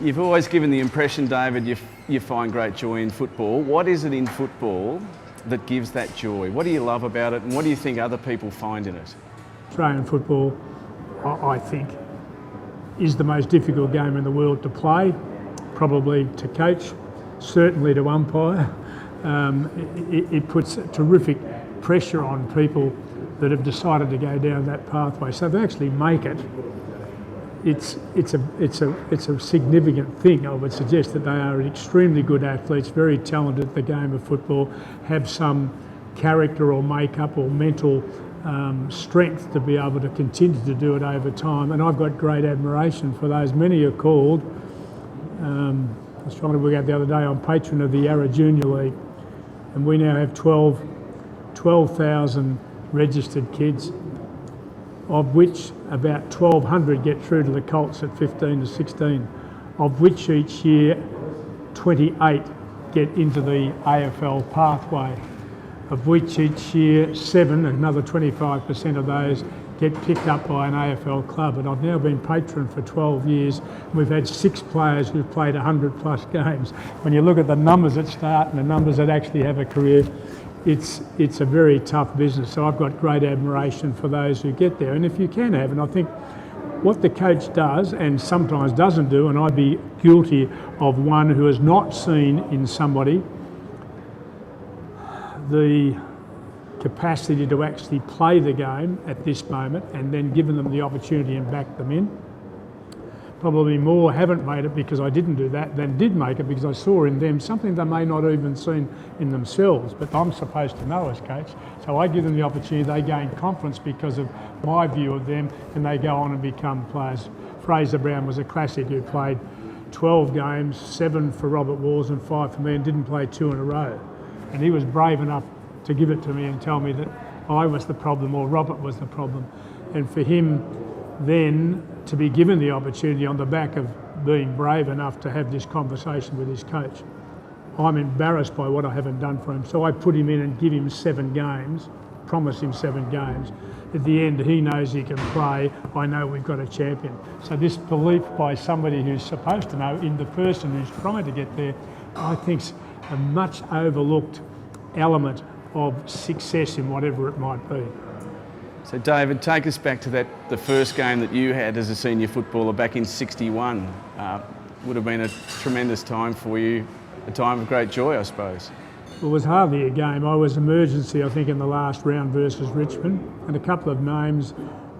You've always given the impression, David, you find great joy in football. What is it in football that gives that joy? What do you love about it, and what do you think other people find in it? Australian football, I think, is the most difficult game in the world to play, probably to coach, certainly to umpire. It puts terrific pressure on people that have decided to go down that pathway. So they actually make it. It's a significant thing. I would suggest that they are extremely good athletes, very talented at the game of football, have some character or makeup or mental strength to be able to continue to do it over time. And I've got great admiration for those. Many are called, I was trying to work out the other day, I'm patron of the Yarra Junior League, and we now have 12,000 registered kids, of which about 1,200 get through to the Colts at 15 to 16, of which each year 28 get into the AFL pathway, of which each year 7, another 25% of those, get picked up by an AFL club. And I've now been patron for 12 years. We've had 6 players who've played 100 plus games. When you look at the numbers that start and the numbers that actually have a career, it's a very tough business. So I've got great admiration for those who get there. And if you can have, and I think what the coach does and sometimes doesn't do, and I'd be guilty of one who has not seen in somebody the capacity to actually play the game at this moment and then given them the opportunity and back them in. Probably more haven't made it because I didn't do that than did make it because I saw in them something they may not have even seen in themselves, but I'm supposed to know as coach. So I give them the opportunity, they gain confidence because of my view of them, and they go on and become players. Fraser Brown was a classic who played 12 games, 7 for Robert Walls and 5 for me, and didn't play 2 in a row. And he was brave enough to give it to me and tell me that I was the problem or Robert was the problem. And for him then to be given the opportunity on the back of being brave enough to have this conversation with his coach, I'm embarrassed by what I haven't done for him. So I put him in and give him 7 games, promise him 7 games. At the end, he knows he can play. I know we've got a champion. So this belief by somebody who's supposed to know in the person who's trying to get there, I think's a much overlooked element of success in whatever it might be. So David, take us back to the first game that you had as a senior footballer back in '61. Would have been a tremendous time for you, a time of great joy, I suppose. Well, it was hardly a game. I was emergency, I think, in the last round versus Richmond, and a couple of names.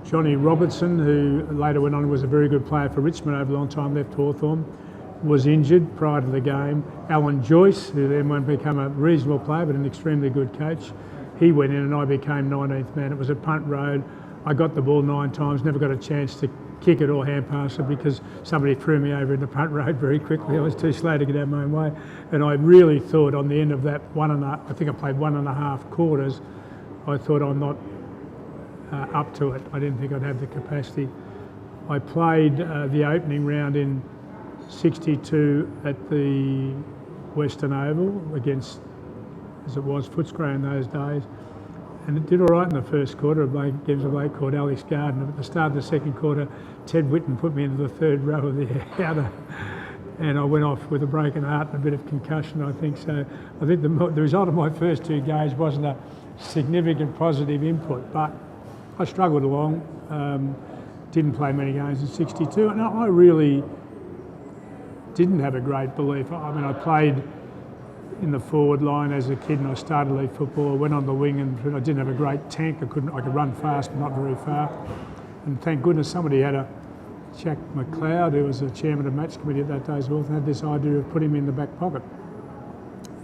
Johnny Robertson, who later went on was a very good player for Richmond over a long time, left Hawthorn, was injured prior to the game. Alan Joyce, who then went to become a reasonable player but an extremely good coach, he went in and I became 19th man. It was at Punt Road. I got the ball 9 times, never got a chance to kick it or hand pass it because somebody threw me over into Punt Road very quickly. I was too slow to get out of my own way. And I really thought on the end of that I think I played 1.5 quarters, I thought I'm not up to it. I didn't think I'd have the capacity. I played the opening round in 62 at the Western Oval against, as it was, Footscray in those days, and it did all right in the first quarter. Gives a bloke called Alex Gardner. At the start of the second quarter, Ted Whitten put me into the 3rd row of the outer, and I went off with a broken heart and a bit of concussion, I think. So I think the result of my first 2 games wasn't a significant positive input, but I struggled along. Didn't play many games in 62, and I really didn't have a great belief. I mean, I played in the forward line as a kid and I started league football. I went on the wing and I didn't have a great tank. I could run fast but not very far. And thank goodness somebody had Jack McLeod, who was the chairman of match committee at that day as well, had this idea of putting him in the back pocket.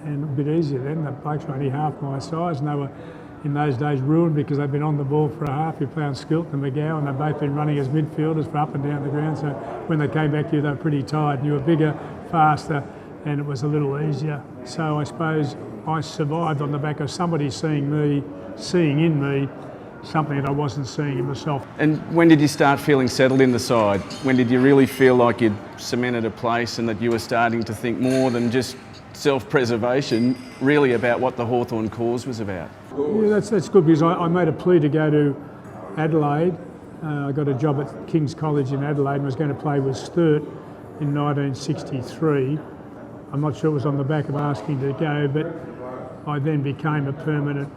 And a bit easier then. The blokes were only half my size and they were in those days ruined because they'd been on the ball for a half. You play on Skilton and McGowan, and they'd both been running as midfielders for up and down the ground. So when they came back to you, they were pretty tired. And you were bigger, faster, and it was a little easier. So I suppose I survived on the back of somebody seeing in me something that I wasn't seeing in myself. And when did you start feeling settled in the side? When did you really feel like you'd cemented a place and that you were starting to think more than just self-preservation, really about what the Hawthorn cause was about? Yeah, that's good because I made a plea to go to Adelaide. I got a job at King's College in Adelaide and was going to play with Sturt. in 1963. I'm not sure it was on the back of asking to go, but I then became a permanent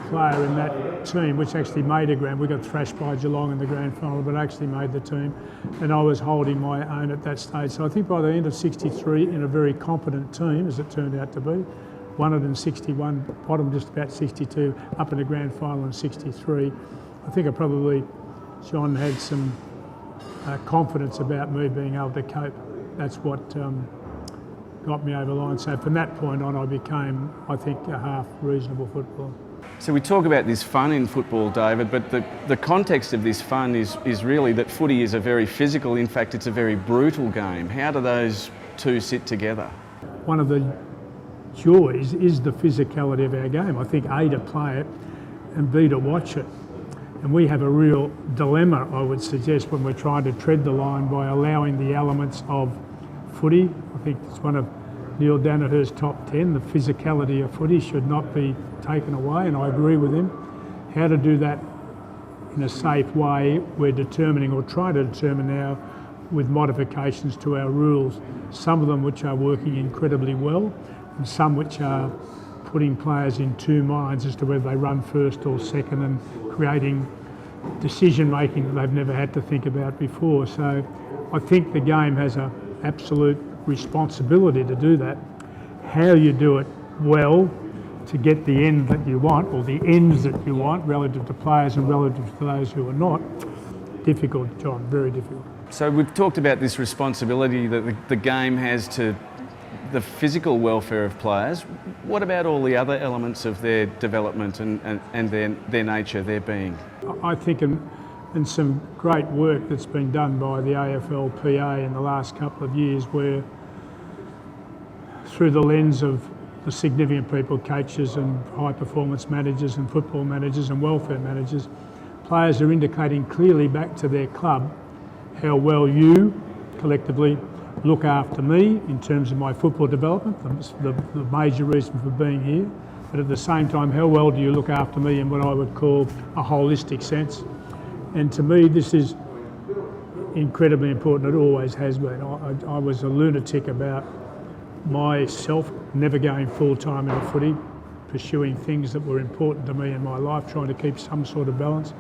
player in that team, which actually made a grand. We got thrashed by Geelong in the grand final, but actually made the team, and I was holding my own at that stage. So I think by the end of 63, in a very competent team, as it turned out to be, won it in 61, bottom just about 62, up in the grand final in 63. I think John had some confidence about me being able to cope. That's what got me over the line. So from that point on, I became, I think, a half reasonable footballer. So we talk about this fun in football, David, but the context of this fun is really that footy is a very physical, in fact it's a very brutal game. How do those two sit together? One of the joys is the physicality of our game. I think A, to play it, and B, to watch it. And we have a real dilemma, I would suggest, when we're trying to tread the line by allowing the elements of footy. I think it's one of Neil Danaher's top 10. The physicality of footy should not be taken away, and I agree with him. How to do that in a safe way, we're determining, or trying to determine now, with modifications to our rules, some of them which are working incredibly well, and some which are putting players in two minds as to whether they run first or second, and creating decision making that they've never had to think about before. So I think the game has an absolute responsibility to do that. How you do it well to get the end that you want, or the ends that you want, relative to players and relative to those who are not, difficult, John, very difficult. So we've talked about this responsibility that the game has to the physical welfare of players. What about all the other elements of their development and their nature, their being? I think in some great work that's been done by the AFLPA in the last couple of years, where through the lens of the significant people, coaches and high performance managers and football managers and welfare managers, players are indicating clearly back to their club how well you collectively look after me in terms of my football development, the major reason for being here, but at the same time, how well do you look after me in what I would call a holistic sense? And to me, this is incredibly important. It always has been. I was a lunatic about myself never going full-time into footy, pursuing things that were important to me in my life, trying to keep some sort of balance.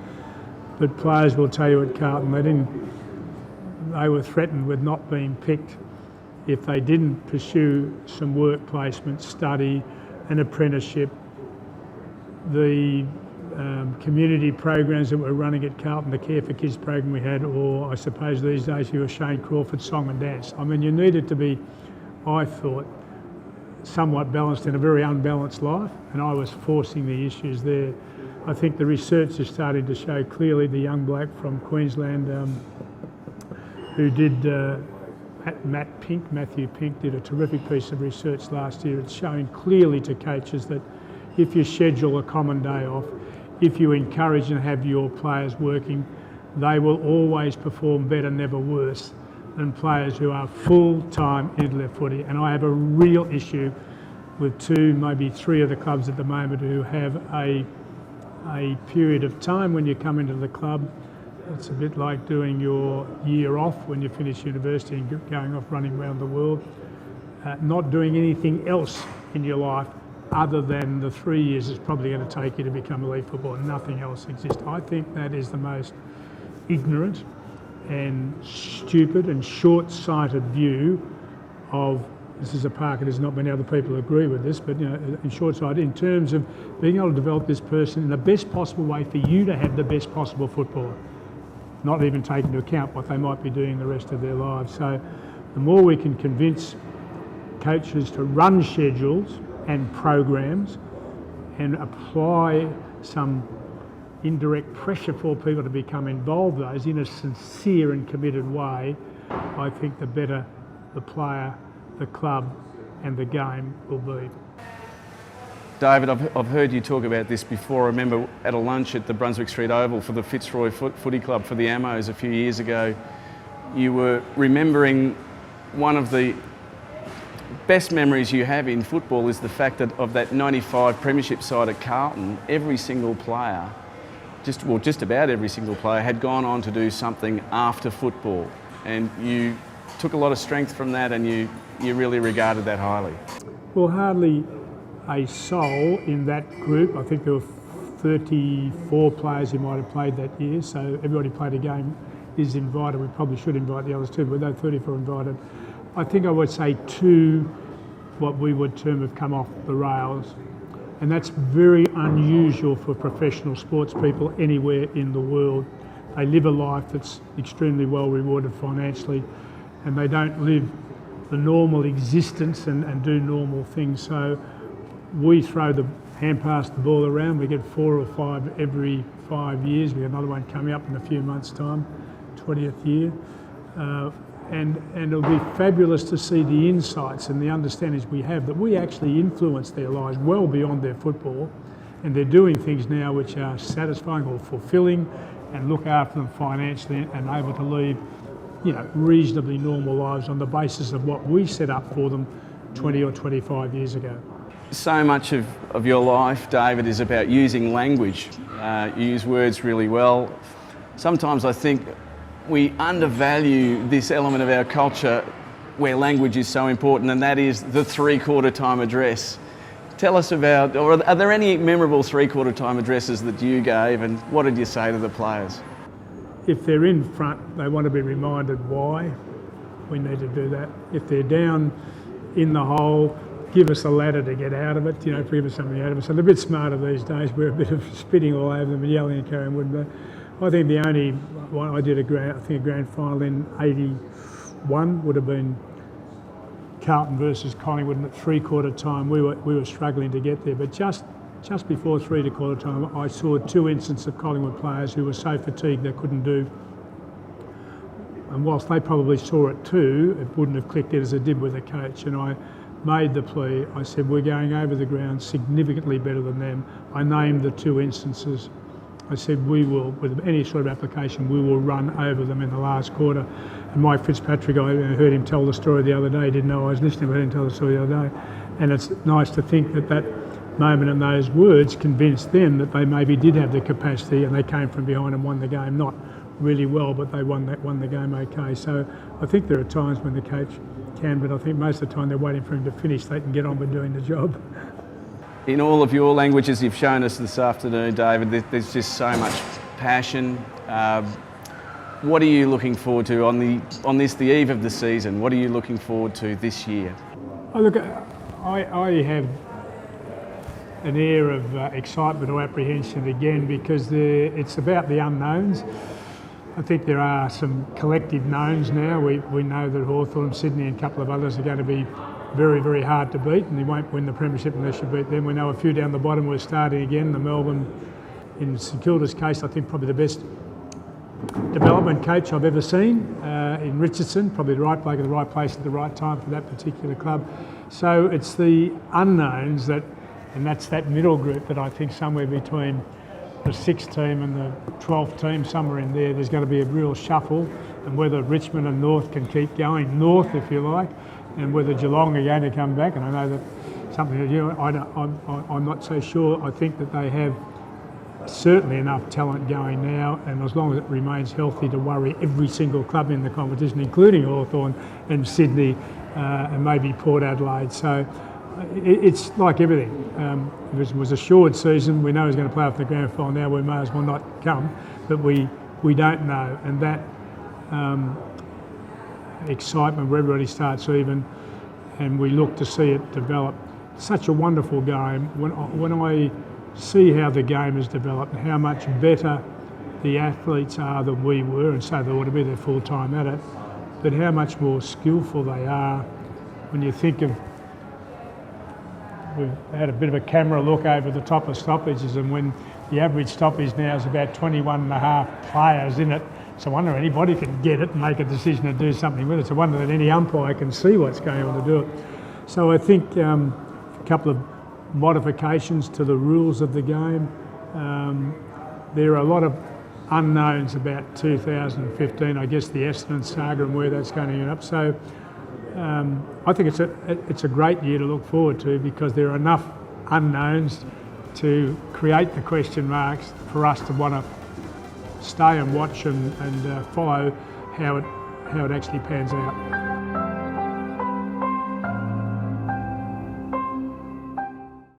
But players will tell you at Carlton, they were threatened with not being picked if they didn't pursue some work placement, study, an apprenticeship, the community programs that we're running at Carlton, the Care for Kids program we had, or I suppose these days you were Shane Crawford's Song and Dance. I mean, you needed to be, I thought, somewhat balanced in a very unbalanced life, and I was forcing the issues there. I think the research is starting to show clearly. The young bloke from Queensland who did, Matthew Pink did a terrific piece of research last year. It's showing clearly to coaches that if you schedule a common day off, if you encourage and have your players working, they will always perform better, never worse, than players who are full-time into their footy. And I have a real issue with 2, maybe 3 of the clubs at the moment who have a period of time when you come into the club. It's a bit like doing your year off when you finish university and going off running around the world, not doing anything else in your life other than the 3 years it's probably going to take you to become elite footballer. Nothing else exists. I think that is the most ignorant and stupid and short-sighted view of, this is a Parkin, there's not many other people who agree with this, but in short-sighted, in terms of being able to develop this person in the best possible way for you to have the best possible footballer, not even taking into account what they might be doing the rest of their lives. So the more we can convince coaches to run schedules and programs and apply some indirect pressure for people to become involved in those in a sincere and committed way, I think the better the player, the club and the game will be. David, I've heard you talk about this before. I remember at a lunch at the Brunswick Street Oval for the Fitzroy Footy Club for the Ammos a few years ago, you were remembering one of the best memories you have in football is the fact that of that 95 premiership side at Carlton, every single player, just about every single player, had gone on to do something after football. And you took a lot of strength from that, and you really regarded that highly? Well, hardly a soul in that group. I think there were 34 players who might have played that year, so everybody played a game is invited. We probably should invite the others too, but those 34 invited. I think I would say 2, what we would term, have come off the rails, and that's very unusual for professional sports people anywhere in the world. They live a life that's extremely well rewarded financially, and they don't live the normal existence and do normal things. So we throw the hand pass the ball around. We get 4 or 5 every 5 years. We have another one coming up in a few months' time, 20th year. And it'll be fabulous to see the insights and the understandings we have that we actually influence their lives well beyond their football, and they're doing things now which are satisfying or fulfilling and look after them financially and able to lead, reasonably normal lives on the basis of what we set up for them 20 or 25 years ago. So much of your life, David, is about using language. You use words really well. Sometimes I think we undervalue this element of our culture where language is so important, and that is the three-quarter time address. Tell us about, or are there any memorable three-quarter time addresses that you gave, and what did you say to the players? If they're in front, they want to be reminded why we need to do that. If they're down in the hole, give us a ladder to get out of it, give us something out of it. So they're a bit smarter these days. We're a bit of spitting all over them and yelling and carrying wood. But I think the only one I did a grand final in '81 would have been Carlton versus Collingwood, and at three-quarter time we were struggling to get there. But just before three-quarter time, I saw 2 instances of Collingwood players who were so fatigued they couldn't do. And whilst they probably saw it too, it wouldn't have clicked in as it did with the coach. And I made the plea. I said, we're going over the ground significantly better than them. I named the 2 instances. I said, we will, with any sort of application, we will run over them in the last quarter. And Mike Fitzpatrick, I heard him tell the story the other day. He didn't know I was listening, but I heard him tell the story the other day. And it's nice to think that moment and those words convinced them that they maybe did have the capacity, and they came from behind and won the game. Not really well, but they won the game okay. So I think there are times when the coach can, but I think most of the time they're waiting for him to finish. They can get on with doing the job. In all of your languages you've shown us this afternoon, David, there's just so much passion. What are you looking forward to on the eve of the season? What are you looking forward to this year? Oh, look, I have an air of excitement or apprehension again, because it's about the unknowns. I think there are some collective knowns now. We know that Hawthorn, Sydney and a couple of others are going to be very, very hard to beat, and they won't win the premiership unless you beat them. We know a few down the bottom we're starting again. The Melbourne, in St Kilda's case, I think probably the best development coach I've ever seen in Richardson, probably the right bloke at the right place at the right time for that particular club. So it's the unknowns and that's that middle group that I think somewhere between the 6th team and the 12th team, somewhere in there's going to be a real shuffle, and whether Richmond and North can keep going north, if you like, and whether Geelong are going to come back. And I know that something that I'm not so sure. I think that they have certainly enough talent going now, and as long as it remains healthy, to worry every single club in the competition, including Hawthorn and Sydney and maybe Port Adelaide. So it's like everything. If it was a short season, we know he's going to play off the grand final. Now we may as well not come, but we don't know. And that excitement where everybody starts even, and we look to see it develop. Such a wonderful game. When I see how the game has developed and how much better the athletes are than we were, and so they ought to be there full time at it, but how much more skillful they are. When you think of, we've had a bit of a camera look over the top of stoppages, and when the average stoppage now is about 21 and a half players in it, it's a wonder anybody can get it and make a decision to do something with it. It's a wonder that any umpire can see what's going on to do it. So I think a couple of modifications to the rules of the game. There are a lot of unknowns about 2015, I guess the Essendon saga and where that's going to end up. So I think it's a great year to look forward to, because there are enough unknowns to create the question marks for us to want to stay and watch and follow how it how it actually pans out.